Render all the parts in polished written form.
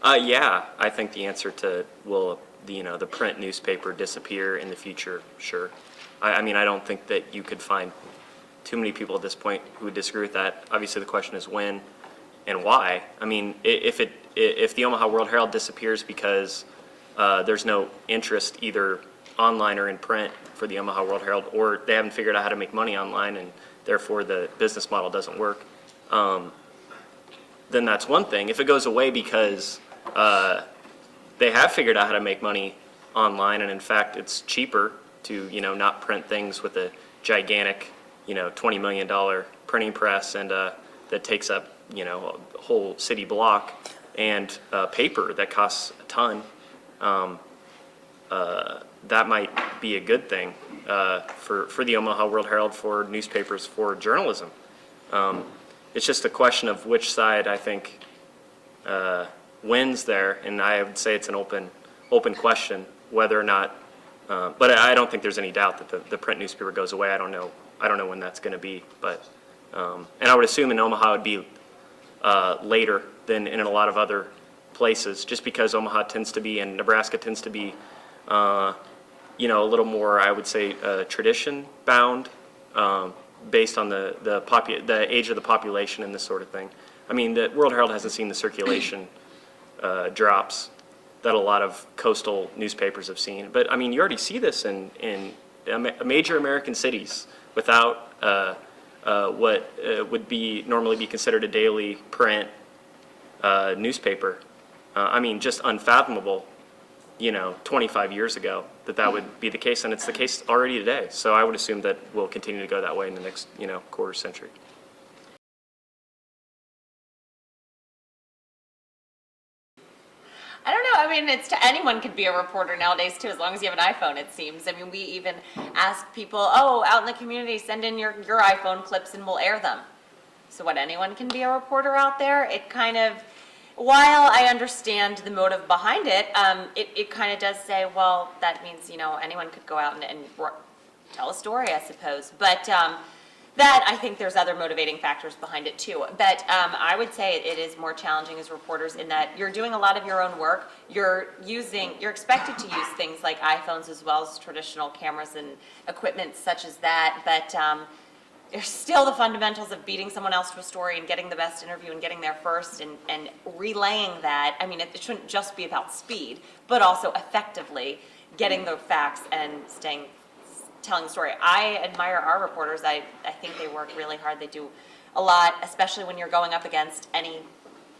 Yeah, I think the answer to will the print newspaper disappear in the future? Sure. I mean, I don't think that you could find too many people at this point who would disagree with that. Obviously, the question is when and why. I mean, if the Omaha World Herald disappears because there's no interest either online or in print for the Omaha World Herald, or they haven't figured out how to make money online and therefore the business model doesn't work, then that's one thing. If it goes away because they have figured out how to make money online, and in fact it's cheaper to not print things with a gigantic $20 million printing press and that takes up a whole city block, and paper that costs a ton, that might be a good thing for the Omaha World Herald, for newspapers, for journalism. It's just a question of which side I think wins there, and I would say it's an open question whether or not. But I don't think there's any doubt that the print newspaper goes away. I don't know when that's going to be, but and I would assume in Omaha it would be later than in a lot of other places, just because Omaha tends to be, and Nebraska tends to be, a little more, I would say, tradition bound, based on the age of the population and this sort of thing. I mean, the World Herald hasn't seen the circulation drops that a lot of coastal newspapers have seen. But I mean, you already see this in major American cities without what would normally be considered a daily print newspaper. I mean, just unfathomable, 25 years ago that would be the case, and it's the case already today. So I would assume that we'll continue to go that way in the next, quarter century. I don't know. I mean, anyone could be a reporter nowadays too, as long as you have an iPhone, it seems. I mean, we even ask people, out in the community, send in your iPhone clips and we'll air them. So what, anyone can be a reporter out there? It kind of, while I understand the motive behind it, it kind of does say, well, that means, anyone could go out and tell a story, I suppose. But that, I think there's other motivating factors behind it too. But I would say it is more challenging as reporters in that you're doing a lot of your own work. You're expected to use things like iPhones as well as traditional cameras and equipment such as that. But there's still the fundamentals of beating someone else to a story and getting the best interview and getting there first and relaying that. I mean, it shouldn't just be about speed, but also effectively getting the facts and telling the story. I admire our reporters. I think they work really hard. They do a lot, especially when you're going up against any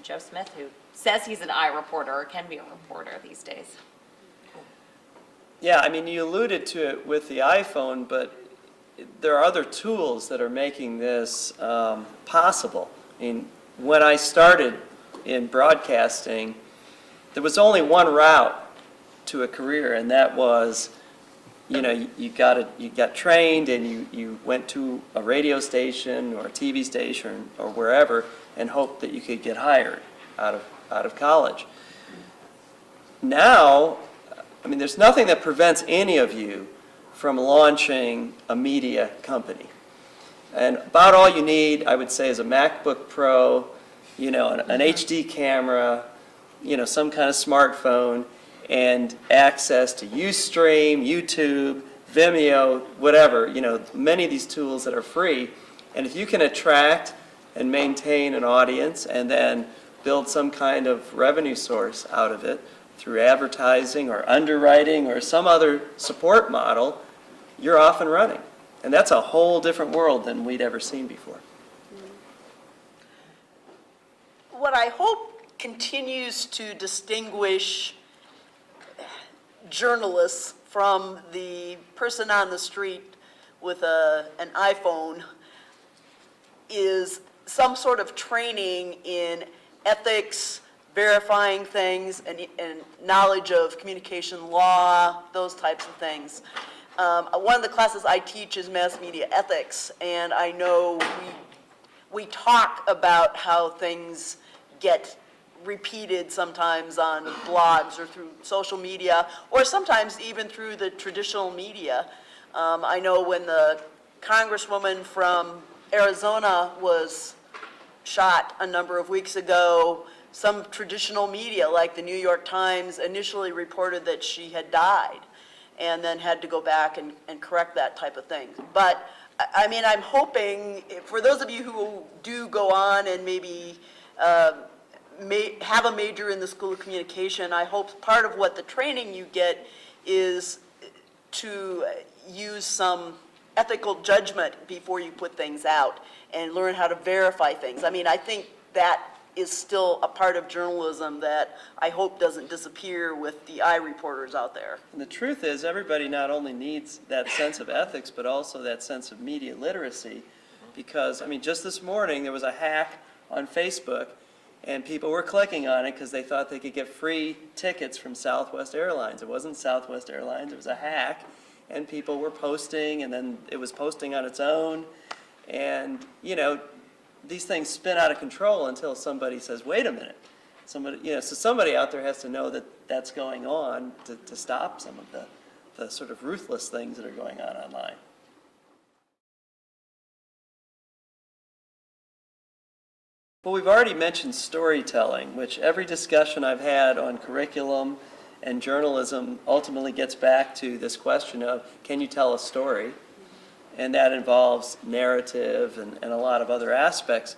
Joe Smith who says he's an reporter or can be a reporter these days. Yeah, I mean, you alluded to it with the iPhone, but there are other tools that are making this possible. I mean, when I started in broadcasting, there was only one route to a career, and that was you got trained and you went to a radio station or a TV station or wherever and hoped that you could get hired out of college. Now, I mean, there's nothing that prevents any of you from launching a media company. And about all you need, I would say, is a MacBook Pro, an HD camera, some kind of smartphone, and access to Ustream, YouTube, Vimeo, whatever, many of these tools that are free. And if you can attract and maintain an audience and then build some kind of revenue source out of it through advertising or underwriting or some other support model, you're off and running. And that's a whole different world than we'd ever seen before. What I hope continues to distinguish journalists from the person on the street with an iPhone is some sort of training in ethics, verifying things, and knowledge of communication law, those types of things. One of the classes I teach is mass media ethics, and I know we talk about how things get repeated sometimes on blogs or through social media, or sometimes even through the traditional media. I know when the congresswoman from Arizona was shot a number of weeks ago, some traditional media, like the New York Times, initially reported that she had died and then had to go back and correct that type of thing. But, I mean, I'm hoping, for those of you who do go on and maybe have a major in the School of Communication, I hope part of what the training you get is to use some ethical judgment before you put things out and learn how to verify things. I mean, I think that is still a part of journalism that I hope doesn't disappear with the iReporters out there. And the truth is, everybody not only needs that sense of ethics, but also that sense of media literacy. Because, I mean, just this morning, there was a hack on Facebook, and people were clicking on it because they thought they could get free tickets from Southwest Airlines. It wasn't Southwest Airlines, it was a hack, and people were posting, and then it was posting on its own. And, you know, these things spin out of control until somebody says, wait a minute. Somebody, you know, so somebody out there has to know that that's going on to stop some of the sort of ruthless things that are going on online. Well, we've already mentioned storytelling, which every discussion I've had on curriculum and journalism ultimately gets back to this question of, can you tell a story? And that involves narrative and a lot of other aspects.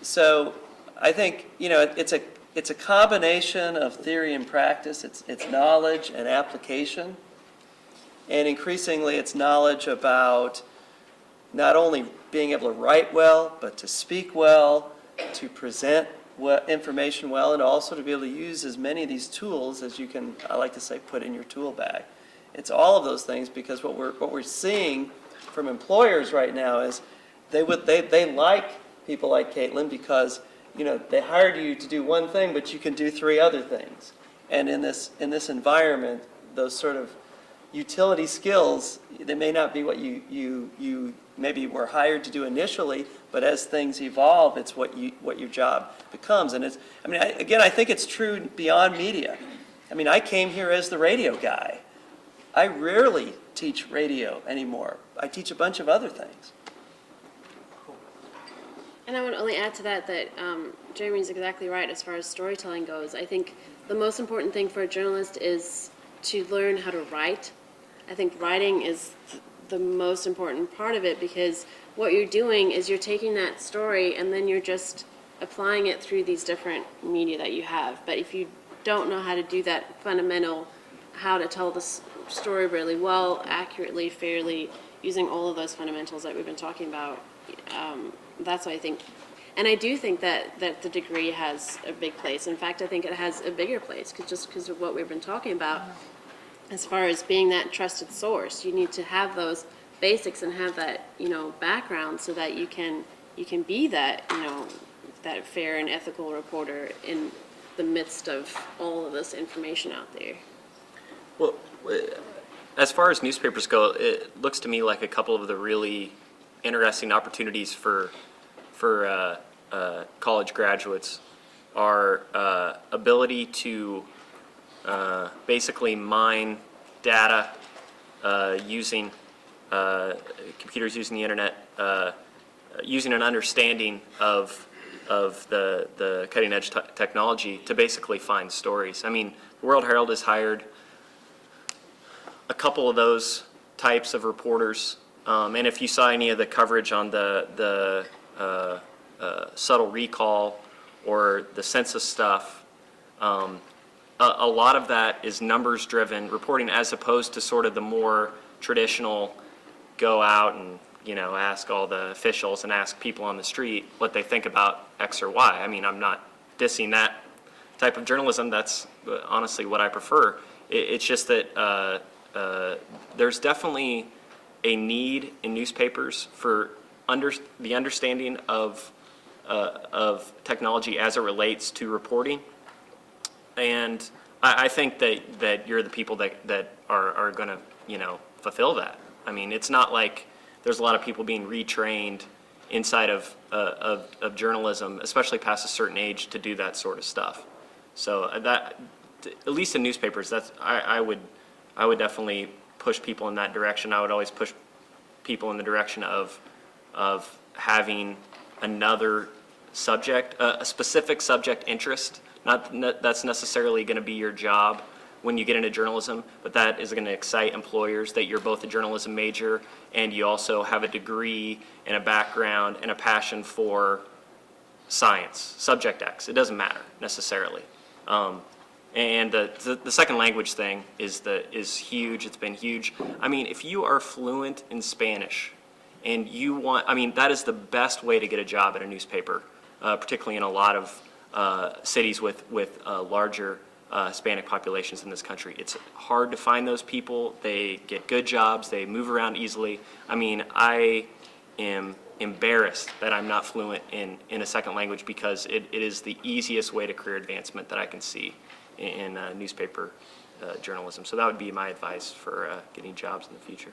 So I think, you know, it's a combination of theory and practice. It's knowledge and application. And increasingly, it's knowledge about not only being able to write well, but to speak well, to present information well, and also to be able to use as many of these tools as you can, I like to say, put in your tool bag. It's all of those things, because what we're seeing from employers right now is they like people like Caitlin because, you know, they hired you to do one thing, but you can do 3 other things. And in this environment, those sort of utility skills, they may not be what you maybe were hired to do initially, but as things evolve, it's what your job becomes. And it's, I mean, I think it's true beyond media. I mean, I came here as the radio guy. I rarely teach radio anymore. I teach a bunch of other things. And I would only add to that Jeremy's exactly right as far as storytelling goes. I think the most important thing for a journalist is to learn how to write. I think writing is the most important part of it, because what you're doing is you're taking that story and then you're just applying it through these different media that you have. But if you don't know how to do that fundamental, how to tell the story really well, accurately, fairly, using all of those fundamentals that we've been talking about, that's what I think. And I do think that the degree has a big place. In fact, I think it has a bigger place because of what we've been talking about. As far as being that trusted source, you need to have those basics and have that, you know, background so that you can be that, you know, that fair and ethical reporter in the midst of all of this information out there. Well, as far as newspapers go, it looks to me like a couple of the really interesting opportunities for college graduates are ability to basically mine data using computers, using the internet, using an understanding of the cutting edge technology to basically find stories. I mean, the World Herald has hired a couple of those types of reporters, and if you saw any of the coverage on the subtle recall or the census stuff, a lot of that is numbers-driven reporting, as opposed to sort of the more traditional go out and, you know, ask all the officials and ask people on the street what they think about X or Y. I mean, I'm not dissing that type of journalism. That's honestly what I prefer. It's just that there's definitely a need in newspapers for the understanding of technology as it relates to reporting. And I think that you're the people that are going to, you know, fulfill that. I mean, it's not like there's a lot of people being retrained inside of journalism, especially past a certain age, to do that sort of stuff. So that, at least in newspapers, that's I would definitely push people in that direction. I would always push people in the direction of having another subject, a specific subject interest. That's necessarily going to be your job when you get into journalism, but that is going to excite employers that you're both a journalism major and you also have a degree and a background and a passion for science, subject X. It doesn't matter necessarily. And the second language thing is huge. It's been huge. I mean, if you are fluent in Spanish and you want, I mean, that is the best way to get a job at a newspaper, particularly in a lot of cities with larger Hispanic populations in this country. It's hard to find those people. They get good jobs. They move around easily. I mean, I am embarrassed that I'm not fluent in a second language because it is the easiest way to career advancement that I can see in newspaper journalism. So that would be my advice for getting jobs in the future.